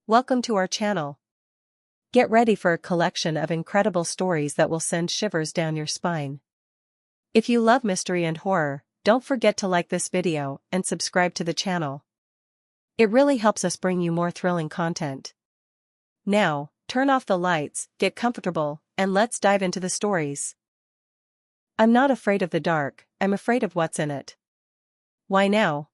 Welcome to our channel. Get ready for a collection of incredible stories that will send shivers down your spine. If you love mystery and horror, don't forget to like this video and subscribe to the channel. It really helps us bring you more thrilling content. Now, turn off the lights, get comfortable, and let's dive into the stories. I'm not afraid of the dark, I'm afraid of what's in it. Why now?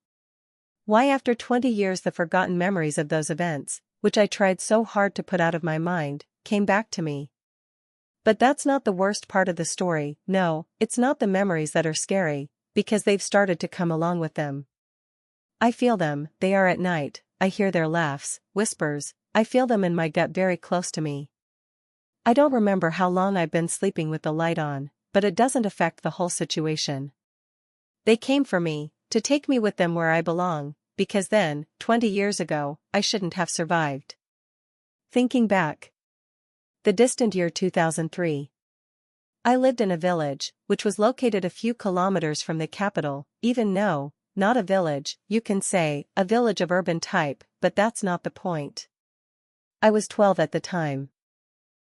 Why after 20 years the forgotten memories of those events, which I tried so hard to put out of my mind, came back to me. But that's not the worst part of the story. No, it's not the memories that are scary, because they've started to come along with them. I feel them, they are at night, I hear their laughs, whispers, I feel them in my gut very close to me. I don't remember how long I've been sleeping with the light on, but it doesn't affect the whole situation. They came for me, to take me with them where I belong, because then, 20 years ago, I shouldn't have survived. Thinking back. The distant year 2003. I lived in a village, which was located a few kilometers from the capital, not a village, you can say, a village of urban type, but that's not the point. I was 12 at the time.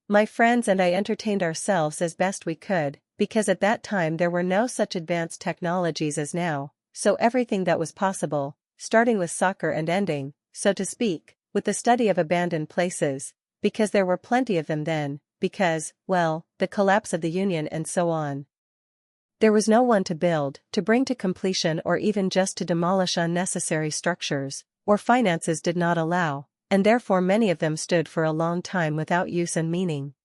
My friends and I entertained ourselves as best we could, because at that time there were no such advanced technologies as now, so everything that was possible, starting with soccer and ending, so to speak, with the study of abandoned places, because there were plenty of them then, because, well, the collapse of the Union and so on. There was no one to build, to bring to completion or even just to demolish unnecessary structures, or finances did not allow, and therefore many of them stood for a long time without use and meaning.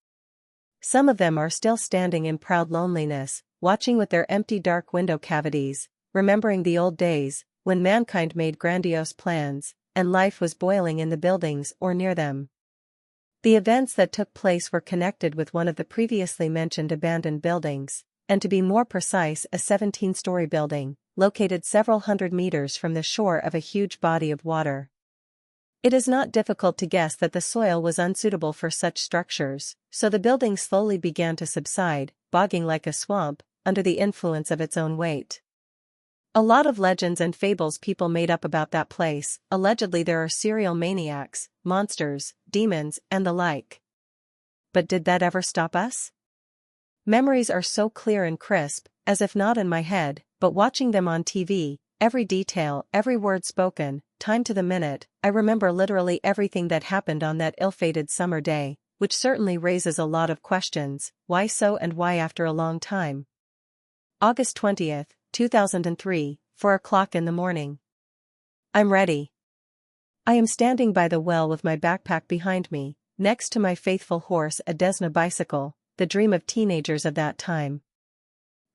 Some of them are still standing in proud loneliness, watching with their empty dark window cavities, remembering the old days, when mankind made grandiose plans, and life was boiling in the buildings or near them. The events that took place were connected with one of the previously mentioned abandoned buildings, and to be more precise a 17-story building, located several hundred meters from the shore of a huge body of water. It is not difficult to guess that the soil was unsuitable for such structures, so the building slowly began to subside, bogging like a swamp, under the influence of its own weight. A lot of legends and fables people made up about that place. Allegedly there are serial maniacs, monsters, demons, and the like. But did that ever stop us? Memories are so clear and crisp, as if not in my head, but watching them on TV, every detail, every word spoken, time to the minute, I remember literally everything that happened on that ill-fated summer day, which certainly raises a lot of questions. Why so and why after a long time? August 20th, 2003, 4 o'clock in the morning. I'm ready. I am standing by the well with my backpack behind me, next to my faithful horse a Desna bicycle, the dream of teenagers of that time.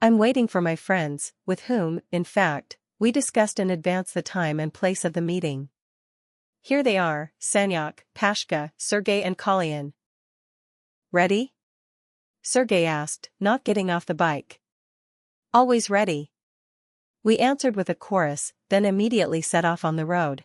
I'm waiting for my friends, with whom, in fact, we discussed in advance the time and place of the meeting. Here they are, Sanyak, Pashka, Sergey and Kalyan. Ready? Sergey asked, not getting off the bike. Always ready. We answered with a chorus, then immediately set off on the road.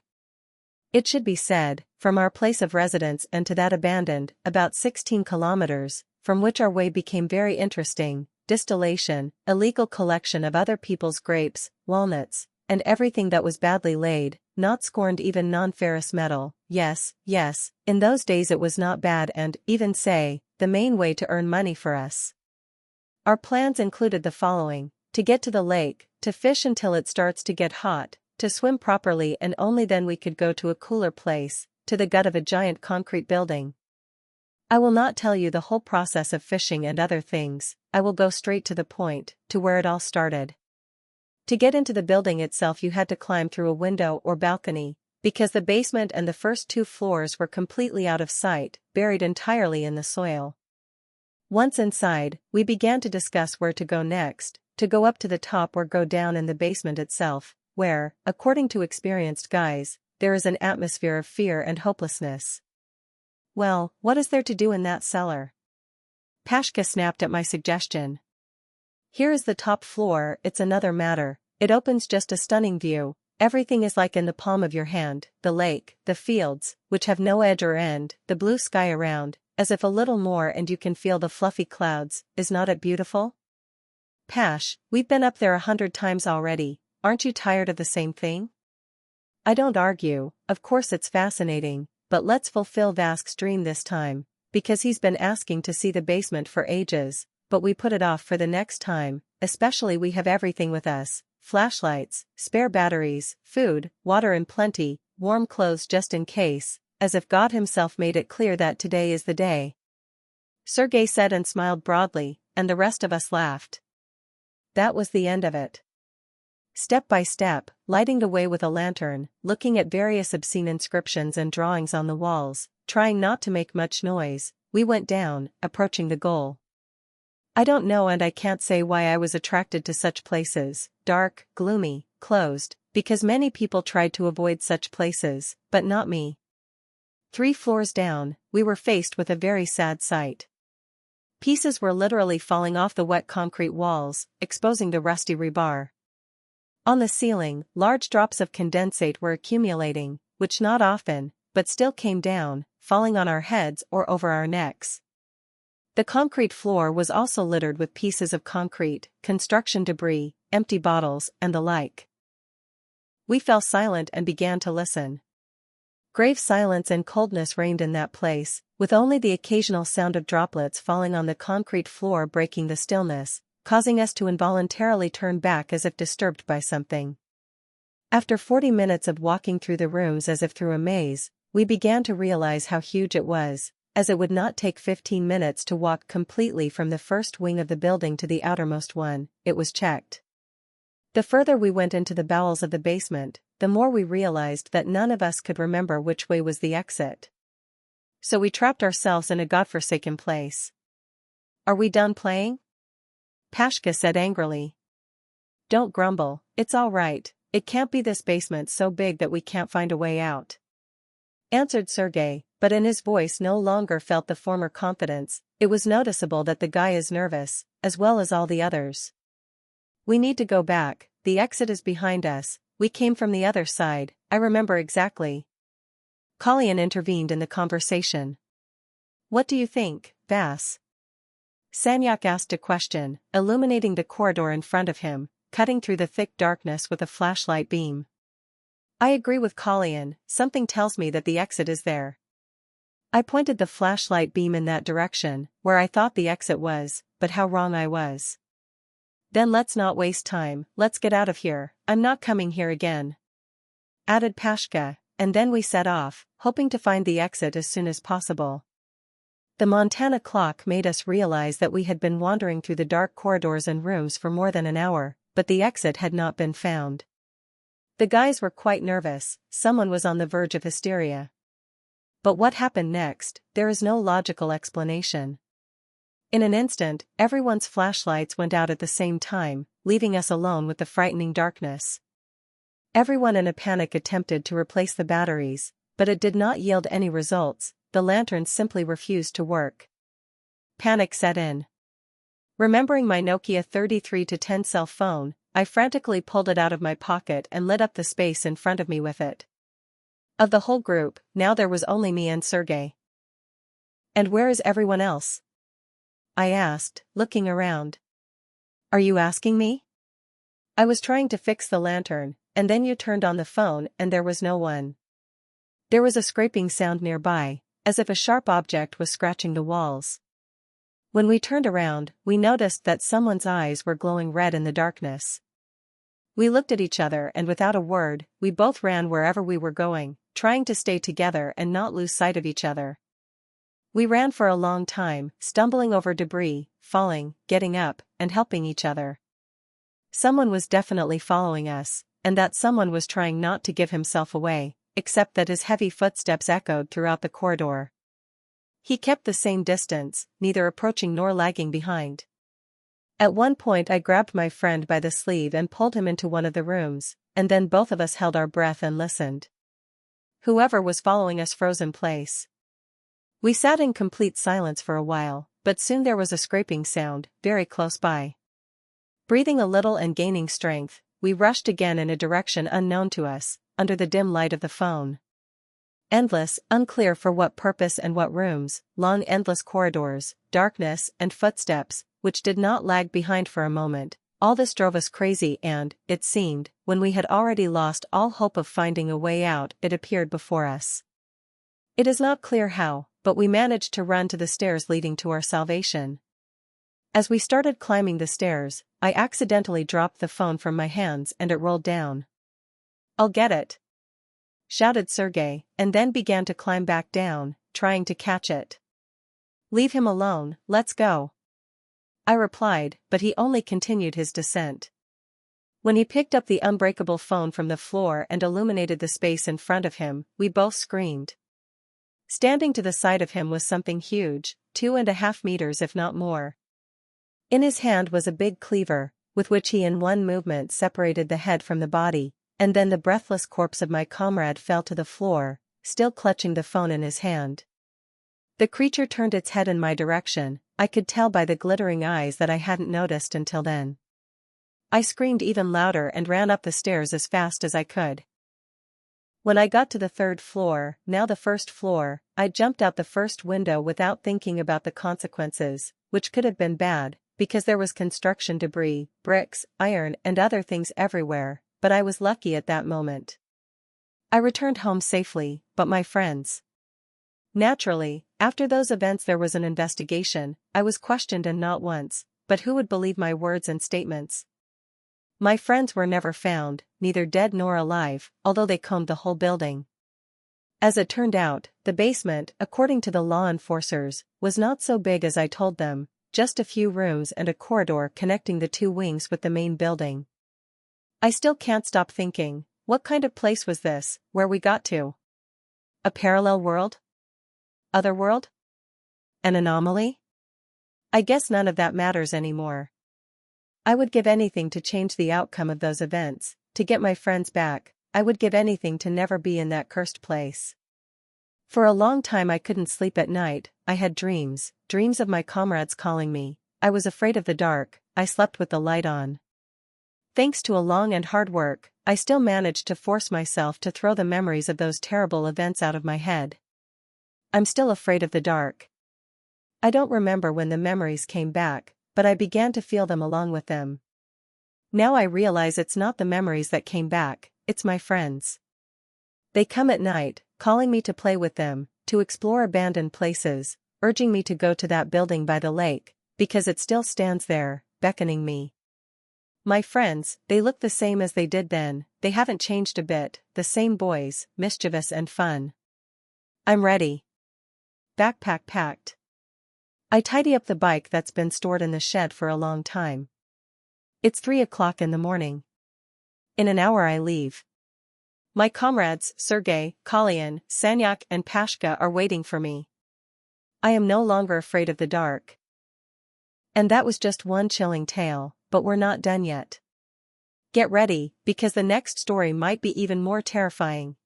It should be said, from our place of residence and to that abandoned, about 16 kilometers, from which our way became very interesting, distillation, illegal collection of other people's grapes, walnuts, and everything that was badly laid, not scorned even non-ferrous metal. Yes, in those days it was not bad and, even say, the main way to earn money for us. Our plans included the following: to get to the lake, to fish until it starts to get hot, to swim properly and only then we could go to a cooler place, to the gut of a giant concrete building. I will not tell you the whole process of fishing and other things, I will go straight to the point, to where it all started. To get into the building itself you had to climb through a window or balcony, because the basement and the first 2 floors were completely out of sight, buried entirely in the soil. Once inside, we began to discuss where to go next, to go up to the top or go down in the basement itself, where, according to experienced guys, there is an atmosphere of fear and hopelessness. Well, what is there to do in that cellar? Pashka snapped at my suggestion. Here is the top floor, it's another matter, it opens just a stunning view, everything is like in the palm of your hand, the lake, the fields, which have no edge or end, the blue sky around, as if a little more and you can feel the fluffy clouds, is not it beautiful? Pash, we've been up there 100 times already, aren't you tired of the same thing? I don't argue, of course it's fascinating, but let's fulfill Vask's dream this time, because he's been asking to see the basement for ages, but we put it off for the next time, especially we have everything with us, flashlights, spare batteries, food, water in plenty, warm clothes just in case, as if God himself made it clear that today is the day. Sergei said and smiled broadly, and the rest of us laughed. That was the end of it. Step by step, lighting the way with a lantern, looking at various obscene inscriptions and drawings on the walls, trying not to make much noise, we went down, approaching the goal. I don't know and I can't say why I was attracted to such places, dark, gloomy, closed, because many people tried to avoid such places, but not me. 3 floors down, we were faced with a very sad sight. Pieces were literally falling off the wet concrete walls, exposing the rusty rebar. On the ceiling, large drops of condensate were accumulating, which not often, but still came down, falling on our heads or over our necks. The concrete floor was also littered with pieces of concrete, construction debris, empty bottles, and the like. We fell silent and began to listen. Grave silence and coldness reigned in that place, with only the occasional sound of droplets falling on the concrete floor breaking the stillness, causing us to involuntarily turn back as if disturbed by something. After 40 minutes of walking through the rooms as if through a maze, we began to realize how huge it was, as it would not take 15 minutes to walk completely from the first wing of the building to the outermost one, it was checked. The further we went into the bowels of the basement, the more we realized that none of us could remember which way was the exit. So we trapped ourselves in a godforsaken place. Are we done playing? Pashka said angrily. Don't grumble, it's all right, it can't be this basement so big that we can't find a way out. Answered Sergei, but in his voice no longer felt the former confidence, it was noticeable that the guy is nervous, as well as all the others. We need to go back, the exit is behind us, we came from the other side, I remember exactly. Kalyan intervened in the conversation. What do you think, Vas? Sanyak asked a question, illuminating the corridor in front of him, cutting through the thick darkness with a flashlight beam. I agree with Kalyan, something tells me that the exit is there. I pointed the flashlight beam in that direction, where I thought the exit was, but how wrong I was. Then let's not waste time, let's get out of here, I'm not coming here again. Added Pashka, and then we set off, hoping to find the exit as soon as possible. The Montana clock made us realize that we had been wandering through the dark corridors and rooms for more than an hour, but the exit had not been found. The guys were quite nervous, someone was on the verge of hysteria. But what happened next, there is no logical explanation. In an instant, everyone's flashlights went out at the same time, leaving us alone with the frightening darkness. Everyone in a panic attempted to replace the batteries, but it did not yield any results, the lanterns simply refused to work. Panic set in. Remembering my Nokia 3310 cell phone, I frantically pulled it out of my pocket and lit up the space in front of me with it. Of the whole group, now there was only me and Sergei. And where is everyone else? I asked, looking around. Are you asking me? I was trying to fix the lantern, and then you turned on the phone and there was no one. There was a scraping sound nearby, as if a sharp object was scratching the walls. When we turned around, we noticed that someone's eyes were glowing red in the darkness. We looked at each other and without a word, we both ran wherever we were going, trying to stay together and not lose sight of each other. We ran for a long time, stumbling over debris, falling, getting up, and helping each other. Someone was definitely following us, and that someone was trying not to give himself away, except that his heavy footsteps echoed throughout the corridor. He kept the same distance, neither approaching nor lagging behind. At one point I grabbed my friend by the sleeve and pulled him into one of the rooms, and then both of us held our breath and listened. Whoever was following us froze in place. We sat in complete silence for a while, but soon there was a scraping sound, very close by. Breathing a little and gaining strength, we rushed again in a direction unknown to us, under the dim light of the phone. Endless, unclear for what purpose and what rooms, long endless corridors, darkness, and footsteps, which did not lag behind for a moment, all this drove us crazy and, it seemed, when we had already lost all hope of finding a way out, it appeared before us. It is not clear how, but we managed to run to the stairs leading to our salvation. As we started climbing the stairs, I accidentally dropped the phone from my hands and it rolled down. "I'll get it!" shouted Sergey, and then began to climb back down, trying to catch it. "Leave him alone, let's go," I replied, but he only continued his descent. When he picked up the unbreakable phone from the floor and illuminated the space in front of him, we both screamed. Standing to the side of him was something huge, 2.5 meters if not more. In his hand was a big cleaver, with which he in one movement separated the head from the body, and then the breathless corpse of my comrade fell to the floor, still clutching the phone in his hand. The creature turned its head in my direction. I could tell by the glittering eyes that I hadn't noticed until then. I screamed even louder and ran up the stairs as fast as I could. When I got to the 3rd floor, now the 1st floor, I jumped out the first window without thinking about the consequences, which could have been bad, because there was construction debris, bricks, iron and other things everywhere, but I was lucky at that moment. I returned home safely, but my friends. Naturally, after those events there was an investigation. I was questioned and not once, but who would believe my words and statements? My friends were never found, neither dead nor alive, although they combed the whole building. As it turned out, the basement, according to the law enforcers, was not so big as I told them, just a few rooms and a corridor connecting the 2 wings with the main building. I still can't stop thinking, what kind of place was this, where we got to? A parallel world? Otherworld? An anomaly? I guess none of that matters anymore. I would give anything to change the outcome of those events, to get my friends back. I would give anything to never be in that cursed place. For a long time I couldn't sleep at night. I had dreams of my comrades calling me. I was afraid of the dark. I slept with the light on. Thanks to a long and hard work, I still managed to force myself to throw the memories of those terrible events out of my head. I'm still afraid of the dark. I don't remember when the memories came back, but I began to feel them along with them. Now I realize it's not the memories that came back, it's my friends. They come at night, calling me to play with them, to explore abandoned places, urging me to go to that building by the lake, because it still stands there, beckoning me. My friends, they look the same as they did then. They haven't changed a bit, the same boys, mischievous and fun. I'm ready. Backpack packed. I tidy up the bike that's been stored in the shed for a long time. It's 3 o'clock in the morning. In an hour I leave. My comrades, Sergey, Kalyan, Sanyak and Pashka are waiting for me. I am no longer afraid of the dark. And that was just one chilling tale, but we're not done yet. Get ready, because the next story might be even more terrifying.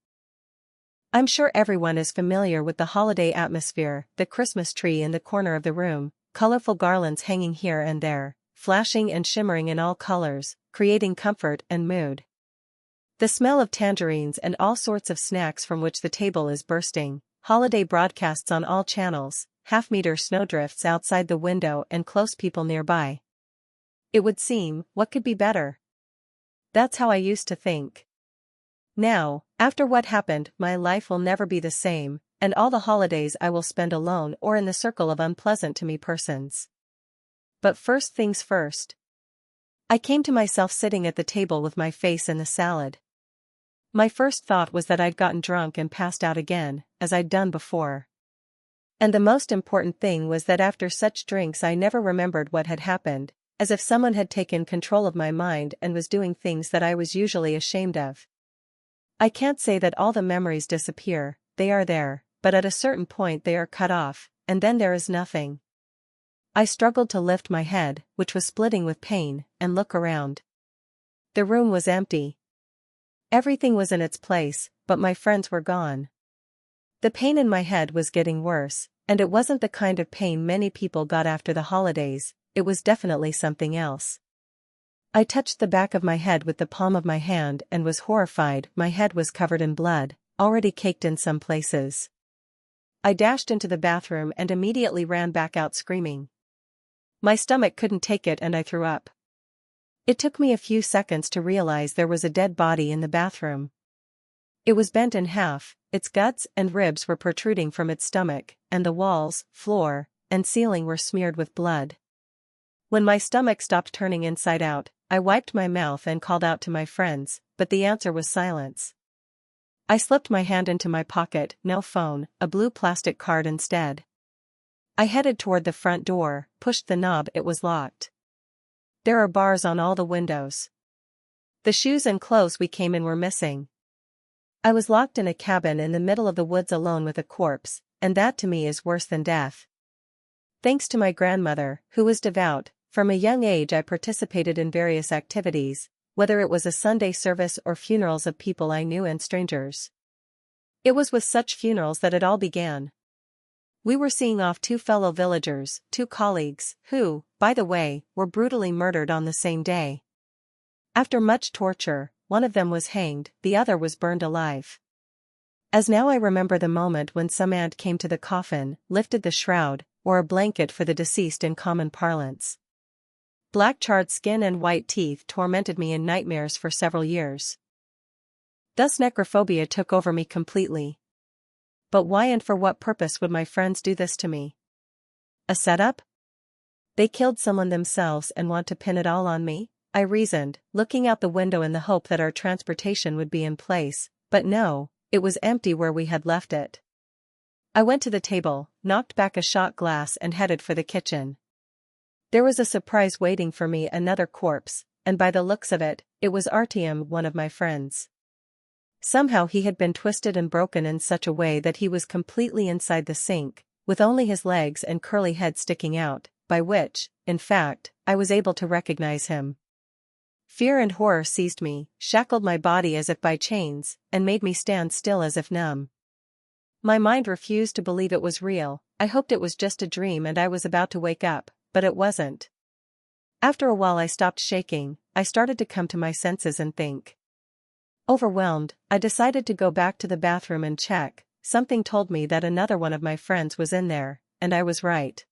I'm sure everyone is familiar with the holiday atmosphere, the Christmas tree in the corner of the room, colorful garlands hanging here and there, flashing and shimmering in all colors, creating comfort and mood. The smell of tangerines and all sorts of snacks from which the table is bursting, holiday broadcasts on all channels, half-meter snowdrifts outside the window and close people nearby. It would seem, what could be better? That's how I used to think. Now, after what happened, my life will never be the same, and all the holidays I will spend alone or in the circle of unpleasant to me persons. But first things first. I came to myself sitting at the table with my face in the salad. My first thought was that I'd gotten drunk and passed out again, as I'd done before. And the most important thing was that after such drinks I never remembered what had happened, as if someone had taken control of my mind and was doing things that I was usually ashamed of. I can't say that all the memories disappear, they are there, but at a certain point they are cut off, and then there is nothing. I struggled to lift my head, which was splitting with pain, and look around. The room was empty. Everything was in its place, but my friends were gone. The pain in my head was getting worse, and it wasn't the kind of pain many people got after the holidays, it was definitely something else. I touched the back of my head with the palm of my hand and was horrified. My head was covered in blood, already caked in some places. I dashed into the bathroom and immediately ran back out screaming. My stomach couldn't take it and I threw up. It took me a few seconds to realize there was a dead body in the bathroom. It was bent in half, its guts and ribs were protruding from its stomach, and the walls, floor, and ceiling were smeared with blood. When my stomach stopped turning inside out, I wiped my mouth and called out to my friends, but the answer was silence. I slipped my hand into my pocket, no phone, a blue plastic card instead. I headed toward the front door, pushed the knob, it was locked. There are bars on all the windows. The shoes and clothes we came in were missing. I was locked in a cabin in the middle of the woods alone with a corpse, and that to me is worse than death. Thanks to my grandmother, who was devout, from a young age I participated in various activities, whether it was a Sunday service or funerals of people I knew and strangers. It was with such funerals that it all began. We were seeing off 2 fellow villagers, 2 colleagues, who, by the way, were brutally murdered on the same day. After much torture, one of them was hanged, the other was burned alive. As now I remember the moment when some aunt came to the coffin, lifted the shroud, or a blanket for the deceased in common parlance. Black charred skin and white teeth tormented me in nightmares for several years. Thus necrophobia took over me completely. But why and for what purpose would my friends do this to me? A setup? They killed someone themselves and want to pin it all on me? I reasoned, looking out the window in the hope that our transportation would be in place, but no, it was empty where we had left it. I went to the table, knocked back a shot glass and headed for the kitchen. There was a surprise waiting for me, another corpse, and by the looks of it, it was Artyom, one of my friends. Somehow he had been twisted and broken in such a way that he was completely inside the sink, with only his legs and curly head sticking out, by which, in fact, I was able to recognize him. Fear and horror seized me, shackled my body as if by chains, and made me stand still as if numb. My mind refused to believe it was real. I hoped it was just a dream and I was about to wake up, but it wasn't. After a while I stopped shaking, I started to come to my senses and think. Overwhelmed, I decided to go back to the bathroom and check. Something told me that another one of my friends was in there, and I was right.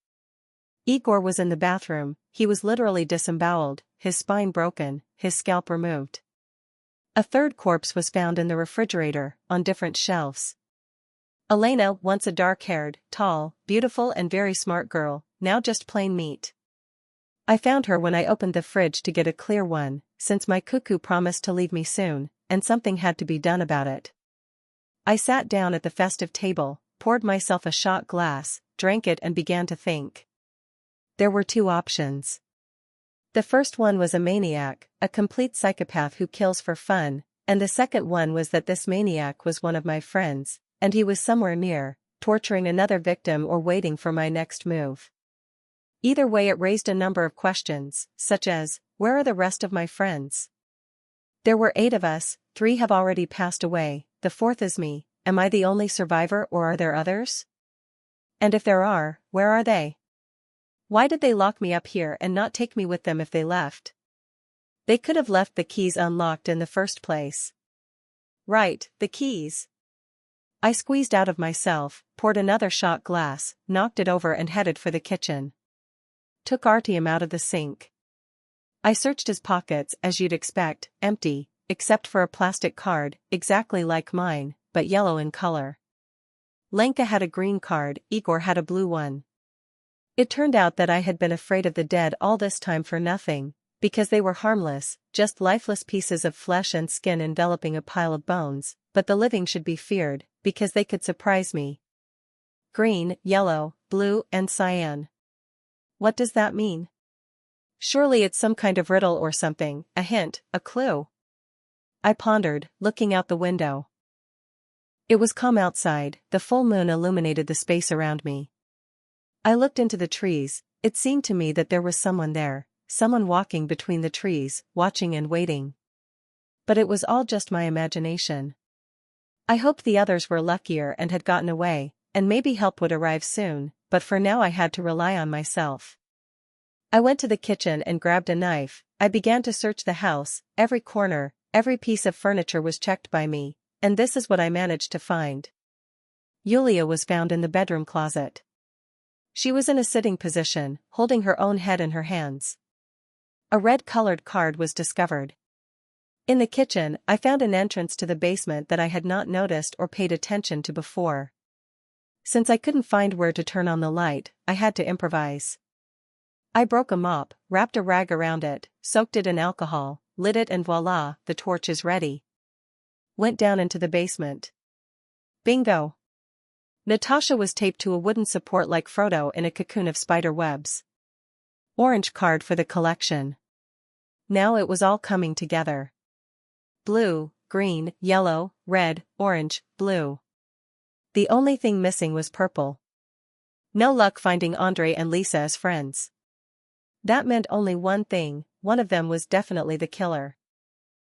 Igor was in the bathroom. He was literally disemboweled, his spine broken, his scalp removed. A third corpse was found in the refrigerator, on different shelves. Elena, once a dark-haired, tall, beautiful and very smart girl, now just plain meat. I found her when I opened the fridge to get a clear one, since my cuckoo promised to leave me soon, and something had to be done about it. I sat down at the festive table, poured myself a shot glass, drank it and began to think. There were 2 options. The first one was a maniac, a complete psychopath who kills for fun, and the second one was that this maniac was one of my friends, and he was somewhere near, torturing another victim or waiting for my next move. Either way it raised a number of questions, such as, where are the rest of my friends? There were 8 of us, 3 have already passed away, the 4th is me. Am I the only survivor or are there others? And if there are, where are they? Why did they lock me up here and not take me with them if they left? They could have left the keys unlocked in the first place. Right, the keys. I squeezed out of myself, poured another shot glass, knocked it over and headed for the kitchen. Took Artyom out of the sink. I searched his pockets as you'd expect, empty, except for a plastic card, exactly like mine, but yellow in color. Lenka had a green card, Igor had a blue one. It turned out that I had been afraid of the dead all this time for nothing, because they were harmless, just lifeless pieces of flesh and skin enveloping a pile of bones, but the living should be feared, because they could surprise me. Green, yellow, blue, and cyan. What does that mean? Surely it's some kind of riddle or something, a hint, a clue. I pondered, looking out the window. It was calm outside, the full moon illuminated the space around me. I looked into the trees. It seemed to me that there was someone there, someone walking between the trees, watching and waiting. But it was all just my imagination. I hoped the others were luckier and had gotten away, and maybe help would arrive soon, but for now I had to rely on myself. I went to the kitchen and grabbed a knife. I began to search the house. Every corner, every piece of furniture was checked by me, and this is what I managed to find. Yulia was found in the bedroom closet. She was in a sitting position, holding her own head in her hands. A red-colored card was discovered. In the kitchen, I found an entrance to the basement that I had not noticed or paid attention to before. Since I couldn't find where to turn on the light, I had to improvise. I broke a mop, wrapped a rag around it, soaked it in alcohol, lit it, and voila, the torch is ready. Went down into the basement. Bingo! Natasha was taped to a wooden support like Frodo in a cocoon of spider webs. Orange card for the collection. Now it was all coming together. Blue, green, yellow, red, orange, blue. The only thing missing was purple. No luck finding Andre and Lisa as friends. That meant only one thing: one of them was definitely the killer.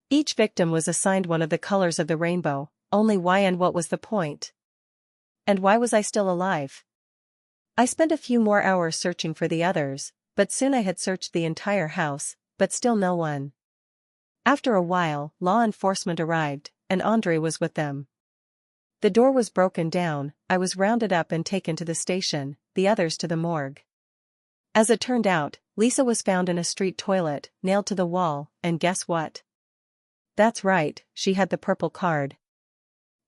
Each victim was assigned one of the colors of the rainbow, only why and what was the point? And why was I still alive? I spent a few more hours searching for the others, but soon I had searched the entire house, but still no one. After a while, law enforcement arrived, and Andre was with them. The door was broken down, I was rounded up and taken to the station, the others to the morgue. As it turned out, Lisa was found in a street toilet, nailed to the wall, and guess what? That's right, she had the purple card.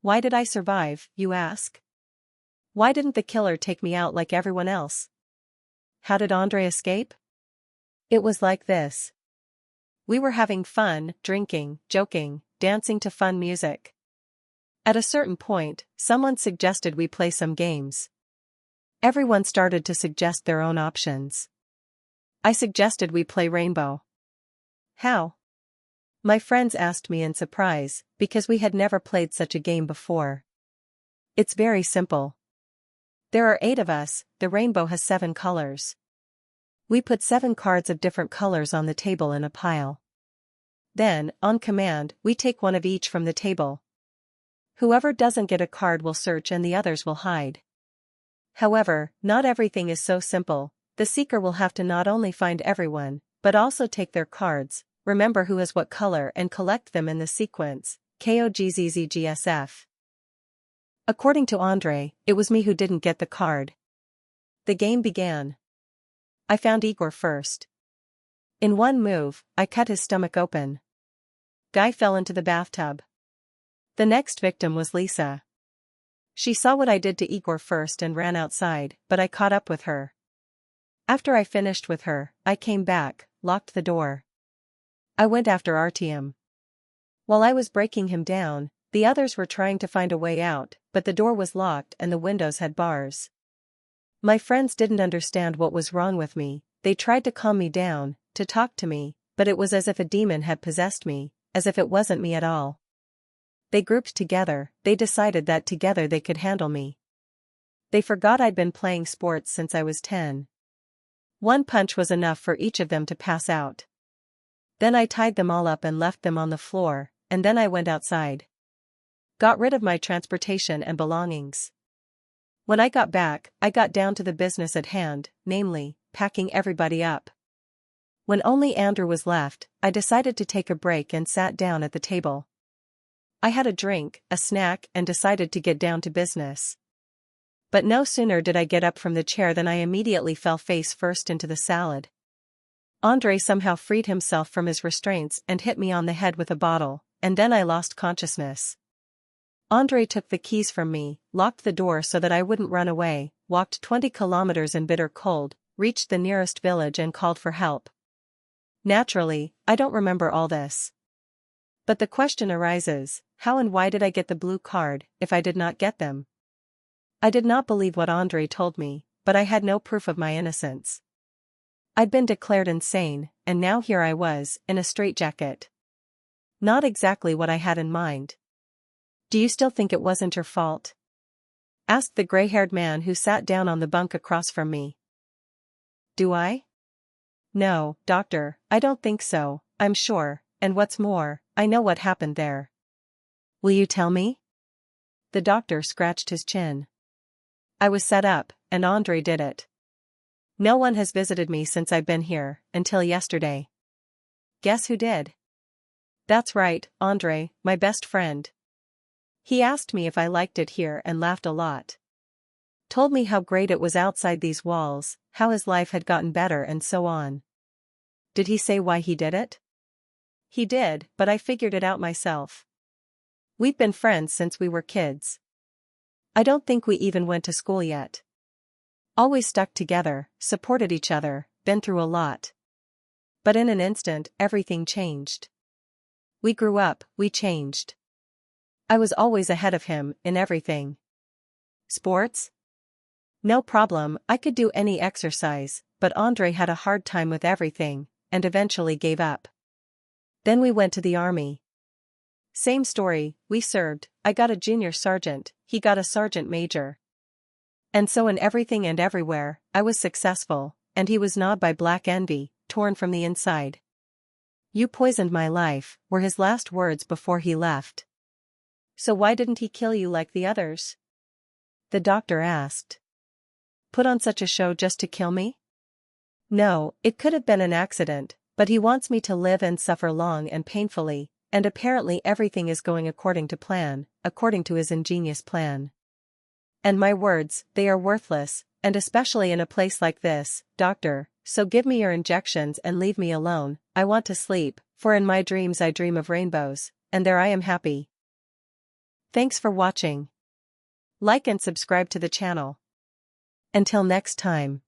Why did I survive, you ask? Why didn't the killer take me out like everyone else? How did Andre escape? It was like this. We were having fun, drinking, joking, dancing to fun music. At a certain point, someone suggested we play some games. Everyone started to suggest their own options. I suggested we play Rainbow. How? My friends asked me in surprise, because we had never played such a game before. It's very simple. There are 8 of us, the rainbow has 7 colors. We put 7 cards of different colors on the table in a pile. Then, on command, we take one of each from the table. Whoever doesn't get a card will search and the others will hide. However, not everything is so simple. The seeker will have to not only find everyone, but also take their cards, remember who has what color and collect them in the sequence, KOGZZGSF. According to Andre, it was me who didn't get the card. The game began. I found Igor first. In one move, I cut his stomach open. Guy fell into the bathtub. The next victim was Lisa. She saw what I did to Igor first and ran outside, but I caught up with her. After I finished with her, I came back, locked the door. I went after Artyom. While I was breaking him down, the others were trying to find a way out, but the door was locked and the windows had bars. My friends didn't understand what was wrong with me. They tried to calm me down, to talk to me, but it was as if a demon had possessed me, as if it wasn't me at all. They grouped together, they decided that together they could handle me. They forgot I'd been playing sports since I was 10. One punch was enough for each of them to pass out. Then I tied them all up and left them on the floor, and then I went outside. Got rid of my transportation and belongings. When I got back, I got down to the business at hand, namely, packing everybody up. When only Andrew was left, I decided to take a break and sat down at the table. I had a drink, a snack, and decided to get down to business. But no sooner did I get up from the chair than I immediately fell face first into the salad. Andre somehow freed himself from his restraints and hit me on the head with a bottle, and then I lost consciousness. Andre took the keys from me, locked the door so that I wouldn't run away, walked 20 kilometers in bitter cold, reached the nearest village and called for help. Naturally, I don't remember all this. But the question arises, how and why did I get the blue card, if I did not get them? I did not believe what Andre told me, but I had no proof of my innocence. I'd been declared insane, and now here I was, in a straitjacket. Not exactly what I had in mind. Do you still think it wasn't your fault? Asked the gray-haired man who sat down on the bunk across from me. Do I? No, doctor, I don't think so, I'm sure, and what's more, I know what happened there. Will you tell me? The doctor scratched his chin. I was set up, and Andre did it. No one has visited me since I've been here, until yesterday. Guess who did? That's right, Andre, my best friend. He asked me if I liked it here and laughed a lot. Told me how great it was outside these walls, how his life had gotten better and so on. Did he say why he did it? He did, but I figured it out myself. We've been friends since we were kids. I don't think we even went to school yet. Always stuck together, supported each other, been through a lot. But in an instant, everything changed. We grew up, we changed. I was always ahead of him, in everything. Sports? No problem, I could do any exercise, but Andre had a hard time with everything, and eventually gave up. Then we went to the army. Same story, we served, I got a junior sergeant, he got a sergeant major. And so in everything and everywhere, I was successful, and he was gnawed by black envy, torn from the inside. "You poisoned my life," were his last words before he left. "So why didn't he kill you like the others?" the doctor asked. "Put on such a show just to kill me?" "No, it could have been an accident, but he wants me to live and suffer long and painfully, and apparently everything is going according to plan, according to his ingenious plan. And my words, they are worthless, and especially in a place like this, doctor, so give me your injections and leave me alone, I want to sleep, for in my dreams I dream of rainbows, and there I am happy." Thanks for watching. Like and subscribe to the channel. Until next time.